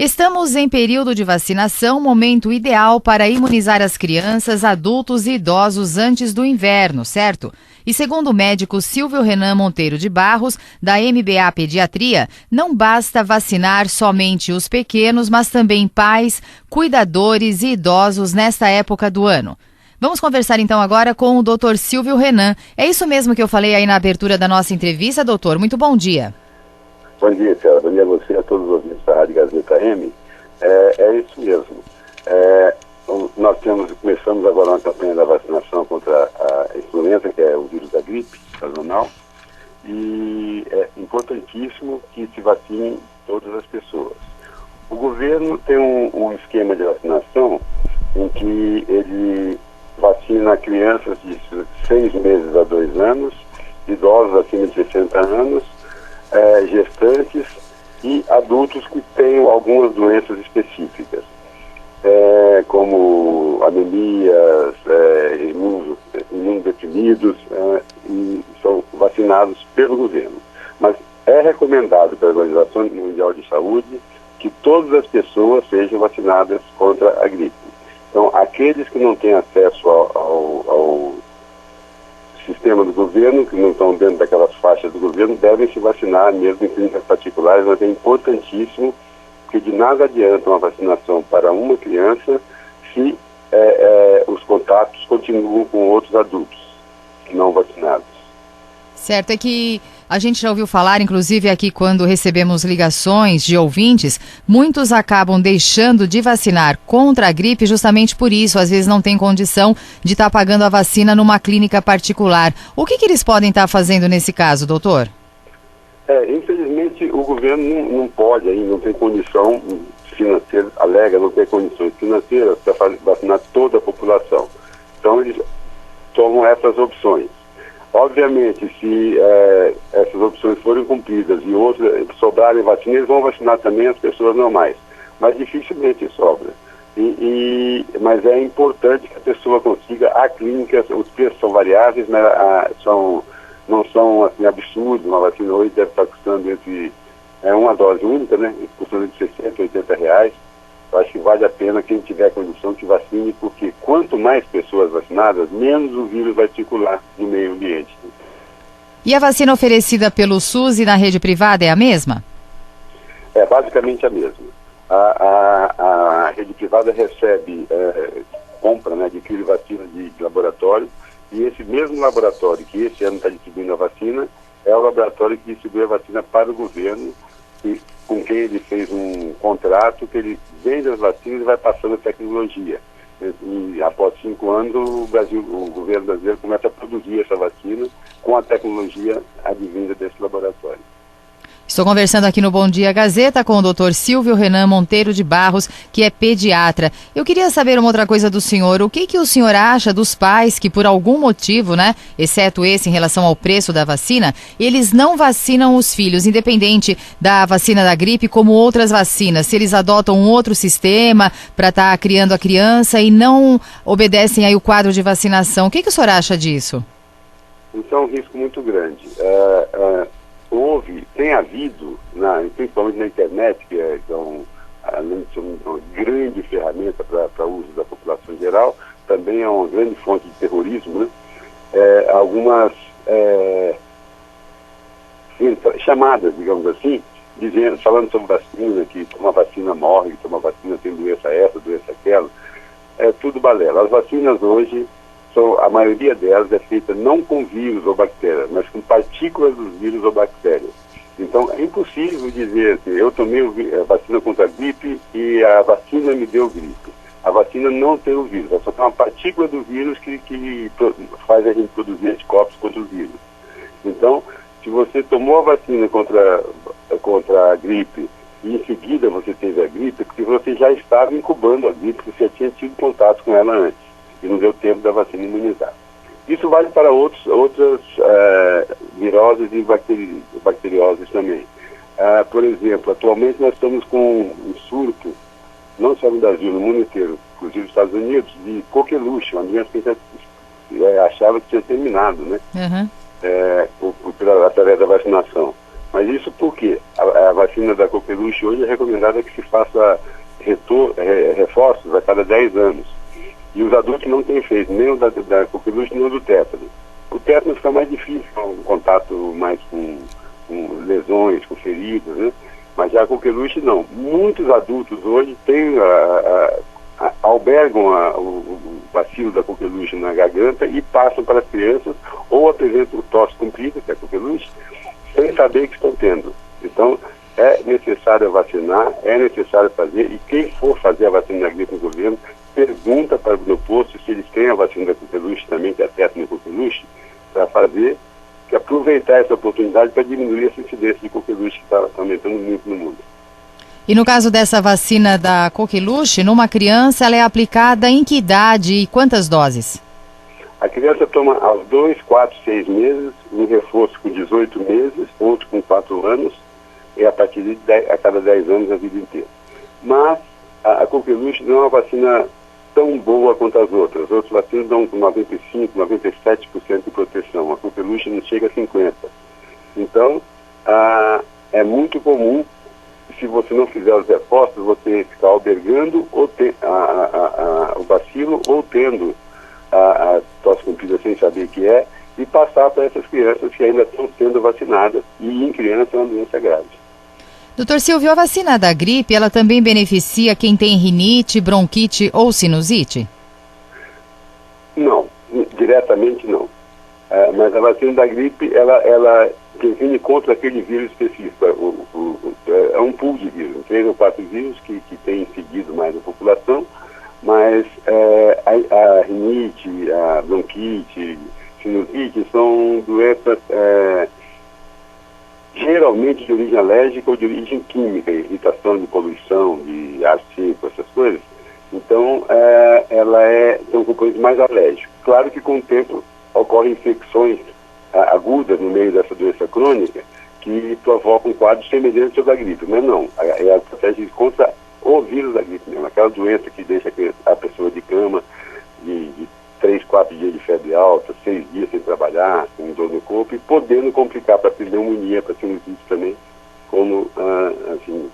Estamos em período de vacinação, momento ideal para imunizar as crianças, adultos e idosos antes do inverno, certo? E segundo o médico Silvio Renan Monteiro de Barros, da MBA Pediatria, não basta vacinar somente os pequenos, mas também pais, cuidadores e idosos nesta época do ano. Vamos conversar então agora com o Dr. Silvio Renan. É isso mesmo que eu falei aí na abertura da nossa entrevista, doutor? Muito bom dia. Bom dia, Célia. Bom dia a você e a todos os ouvintes da Rádio Gazeta M. É isso mesmo. Nós começamos agora uma campanha da vacinação contra a influenza, que é o vírus da gripe sazonal, e é importantíssimo que se vacinem todas as pessoas. O governo tem um esquema de vacinação em que ele vacina crianças de 6 meses a 2 anos, idosos acima de 60 anos, gestantes e adultos que tenham algumas doenças específicas, como anemias, imunodeprimidos, e são vacinados pelo governo. Mas é recomendado pela Organização Mundial de Saúde que todas as pessoas sejam vacinadas contra a gripe. Então, aqueles que não têm acesso ao sistema do governo, que não estão dentro daquelas faixas do governo, devem se vacinar mesmo em clínicas particulares, mas é importantíssimo, porque de nada adianta uma vacinação para uma criança se os contatos continuam com outros adultos não vacinados. Certo, é que a gente já ouviu falar, inclusive aqui quando recebemos ligações de ouvintes, muitos acabam deixando de vacinar contra a gripe justamente por isso, às vezes não tem condição de estar pagando a vacina numa clínica particular. O que eles podem estar fazendo nesse caso, doutor? Infelizmente o governo não pode, não tem condição financeira, alega não ter condições financeiras para vacinar toda a população. Então eles tomam essas opções. Obviamente, se essas opções forem cumpridas e outras sobrarem vacinas, eles vão vacinar também as pessoas normais. Mas dificilmente sobra. Mas é importante que a pessoa consiga a clínica, os preços são variáveis, né, não são assim, absurdos. Uma vacina hoje deve estar custando entre uma dose única, né, custando de 60 a 80 reais. Eu acho que vale a pena quem tiver condição que vacine, porque quanto mais pessoas vacinadas, menos o vírus vai circular no meio ambiente. E a vacina oferecida pelo SUS e na rede privada é a mesma? É basicamente a mesma. A rede privada recebe, compra, né, adquire vacina de laboratório, e esse mesmo laboratório que esse ano está distribuindo a vacina é o laboratório que distribui a vacina para o governo, com quem ele fez um contrato que ele vende as vacinas e vai passando a tecnologia. E após 5 anos, o governo brasileiro começa a produzir essa vacina com a tecnologia advinda desse laboratório. Estou conversando aqui no Bom Dia Gazeta com o Dr. Silvio Renan Monteiro de Barros, que é pediatra. Eu queria saber uma outra coisa do senhor. O que o senhor acha dos pais que, por algum motivo, né, exceto esse em relação ao preço da vacina, eles não vacinam os filhos, independente da vacina da gripe, como outras vacinas? Se eles adotam um outro sistema para estar criando a criança e não obedecem aí o quadro de vacinação. O que o senhor acha disso? Isso é um risco muito grande. Tem havido, principalmente na internet, que é uma grande ferramenta para uso da população em geral, também é uma grande fonte de terrorismo, né? Algumas chamadas, digamos assim, falando sobre vacina, que toma vacina morre, que toma vacina tem doença essa, doença aquela, é tudo balela. As vacinas hoje, a maioria delas é feita não com vírus ou bactérias, mas com partículas dos vírus ou bactérias. Então, é impossível dizer assim, eu tomei a vacina contra a gripe e a vacina me deu gripe. A vacina não tem o vírus, ela só tem uma partícula do vírus que faz a gente produzir anticorpos contra o vírus. Então, se você tomou a vacina contra a gripe e em seguida você teve a gripe, é porque você já estava incubando a gripe, você já tinha tido contato com ela antes e não deu tempo da vacina imunizar. Isso vale para outras viroses e bacterioses também. Por exemplo, atualmente nós estamos com um surto, não só no Brasil, no mundo inteiro, inclusive nos Estados Unidos, de coqueluche, uma doença que a gente achava que tinha terminado, né? Uhum. Através da vacinação. Mas isso porque a vacina da coqueluche hoje é recomendada que se faça reforços a cada 10 anos. E os adultos não têm feito, nem o da coqueluche, nem o do tétano. O tétano fica mais difícil, um contato mais com lesões, com feridas, né? Mas já a coqueluche não. Muitos adultos hoje albergam o bacilo da coqueluche na garganta e passam para as crianças ou apresentam o tosse comprida, que é a coqueluche, sem saber que estão tendo. Então, é necessário vacinar, é necessário fazer, e quem for fazer a vacina da gripe no governo, pergunta no posto se eles têm a vacina da coqueluche também, que é a tétano e coqueluche, para fazer, que aproveitar essa oportunidade para diminuir essa incidência de coqueluche que está aumentando muito no mundo. E no caso dessa vacina da coqueluche, numa criança, ela é aplicada em que idade e quantas doses? A criança toma aos 2, 4, 6 meses, um reforço com 18 meses, outro com 4 anos, e a partir de a cada 10 anos a vida inteira. Mas a coqueluche não é uma vacina tão boa quanto as outras. As outras vacinas dão 95%, 97% de proteção. A coqueluche não chega a 50%. Então, é muito comum, se você não fizer os reforços, você ficar albergando o bacilo ou tendo a tosse comprida sem saber o que é, e passar para essas crianças que ainda estão sendo vacinadas, e em criança é uma doença grave. Doutor Silvio, a vacina da gripe, ela também beneficia quem tem rinite, bronquite ou sinusite? Não, diretamente não. Mas a vacina da gripe, ela previne contra aquele vírus específico. É um pool de vírus, 3 ou 4 vírus que tem seguido mais a população, mas a rinite, a bronquite, sinusite são doenças geralmente de origem alérgica ou de origem química, irritação de poluição, de ar seco, essas coisas. Então, ela tem um componente mais alérgico. Claro que com o tempo ocorrem infecções agudas no meio dessa doença crônica que provocam quadros semelhantes ao da gripe, mas não, ela protege contra o vírus da gripe mesmo, aquela doença que deixa a pessoa de cama de 3, 4 dias de febre alta, 6 dias sem trabalhar, com dor no corpo, e podendo complicar para a pneumonia, para a sinusite também, como assim.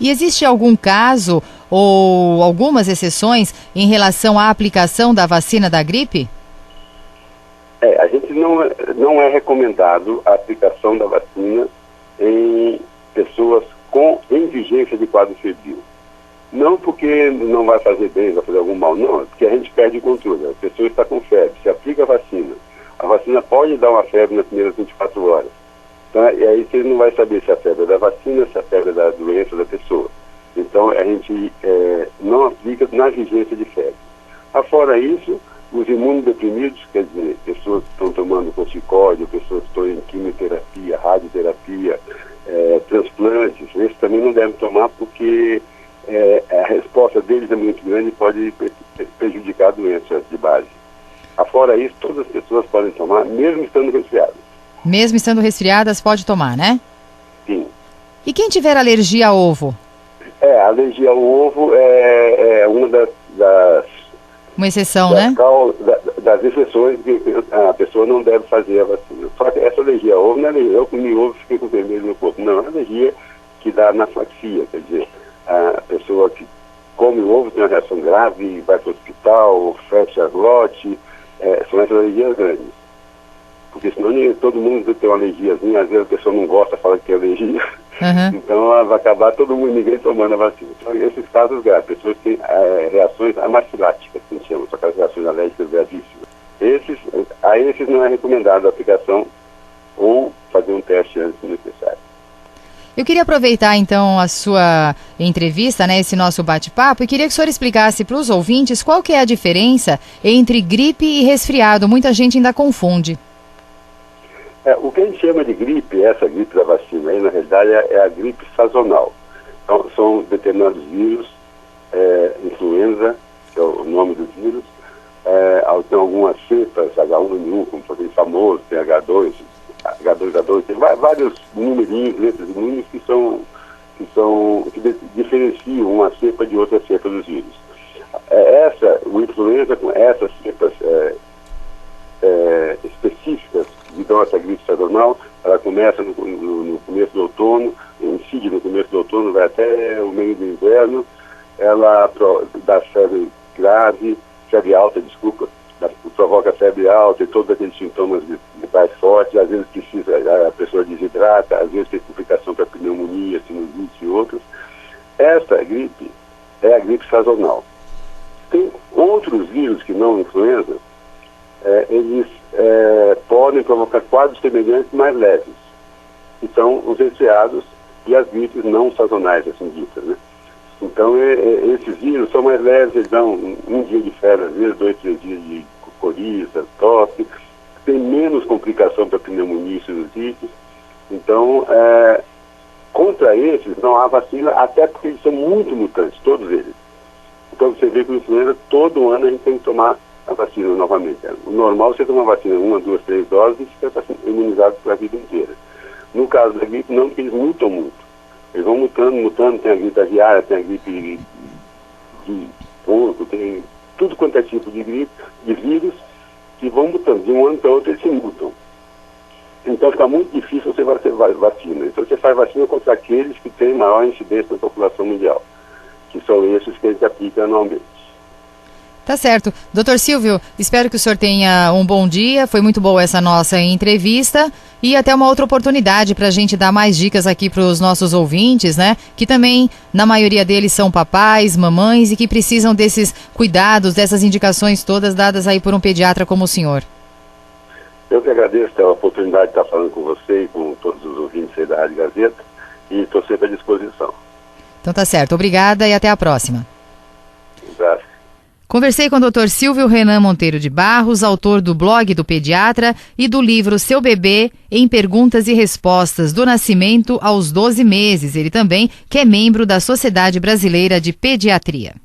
E existe algum caso ou algumas exceções em relação à aplicação da vacina da gripe? A gente não é recomendado a aplicação da vacina em pessoas em vigência de quadro febril. Não porque não vai fazer bem, vai fazer algum mal, não, é porque a gente perde o controle. A pessoa está com febre, se aplica a vacina pode dar uma febre nas primeiras 24 horas. Tá? E aí você não vai saber se a febre é da vacina, se a febre é da doença da pessoa. Então a gente não aplica na vigência de febre. Afora isso, os imunodeprimidos, quer dizer, pessoas que estão tomando corticóide, pessoas que estão em quimioterapia, radioterapia, transplantes, esses também não devem tomar porque a resposta deles é muito grande e pode prejudicar a doença de base. Afora isso, todas as pessoas podem tomar, mesmo estando resfriadas. Mesmo estando resfriadas, pode tomar, né? Sim. E quem tiver alergia a ovo? A alergia ao ovo é uma uma exceção, né? Das exceções que a pessoa não deve fazer a vacina. Só que essa alergia ao ovo não é alergia. Eu comi ovo e fiquei com vermelho no corpo. Não, é uma alergia que dá anafilaxia, quer dizer, a pessoa que come o ovo tem uma reação grave, vai para o hospital, fecha a glote, são essas alergias grandes. Porque senão todo mundo tem uma alergiazinha, às vezes a pessoa não gosta, fala que tem alergia, então vai acabar todo mundo, ninguém tomando a vacina. Então, esses casos graves, pessoas que têm reações anafiláticas, que a gente chama, são aquelas reações alérgicas gravíssimas. A esses não é recomendado a aplicação ou fazer um teste antes do necessário. Eu queria aproveitar, então, a sua entrevista, né, esse nosso bate-papo, e queria que o senhor explicasse para os ouvintes qual que é a diferença entre gripe e resfriado. Muita gente ainda confunde. O que a gente chama de gripe, essa gripe da vacina aí, na realidade, é a gripe sazonal. Então, são determinados vírus, influenza, que é o nome do vírus, tem algumas cepas, H1N1, como foi aquele famoso, tem H2, tem vários numerinhos, letras e números que diferenciam uma cepa de outra cepa dos vírus. O influenza, com essas cepas específicas que dão essa gripe sazonal, Ela começa no começo do outono, incide no começo do outono, vai até o meio do inverno. Ela dá febre grave, febre alta, desculpa, provoca febre alta e todos aqueles sintomas gripais fortes. Às vezes a pessoa desidrata, às vezes tem complicação para pneumonia, sinusite e outros. Essa gripe é a gripe sazonal. Tem outros vírus que não influenza, eles podem provocar quadros semelhantes mais leves, que são os resfriados e as gripes não sazonais, assim ditas, né? Então, esses vírus são mais leves, eles dão um dia de febre, às vezes 2, 3 dias de coriza, tosse, tem menos complicação para pneumonia e sinusite. Então, contra esses não há vacina, até porque eles são muito mutantes, todos eles. Então, você vê que o influenza, todo ano a gente tem que tomar a vacina novamente. O normal é você tomar a vacina 1, 2, 3 doses e ficar imunizado para a vida inteira. No caso da gripe, não, porque eles mutam muito. Eles vão mutando, tem a gripe aviária, tem a gripe de porco, tem tudo quanto é tipo de gripe, de vírus, que vão mutando. De um ano para outro eles se mutam. Então fica muito difícil você fazer vacina. Então você faz vacina contra aqueles que têm maior incidência na população mundial, que são esses que a gente aplica anualmente. Tá certo. Doutor Silvio, espero que o senhor tenha um bom dia. Foi muito boa essa nossa entrevista e até uma outra oportunidade para a gente dar mais dicas aqui para os nossos ouvintes, né? Que também, na maioria deles, são papais, mamães e que precisam desses cuidados, dessas indicações todas dadas aí por um pediatra como o senhor. Eu que agradeço a oportunidade de estar falando com você e com todos os ouvintes aí da Rádio Gazeta e estou sempre à disposição. Então tá certo. Obrigada e até a próxima. Um abraço. Conversei com o Dr. Silvio Renan Monteiro de Barros, autor do blog do Pediatra e do livro Seu Bebê em Perguntas e Respostas do Nascimento aos 12 meses. Ele também que é membro da Sociedade Brasileira de Pediatria.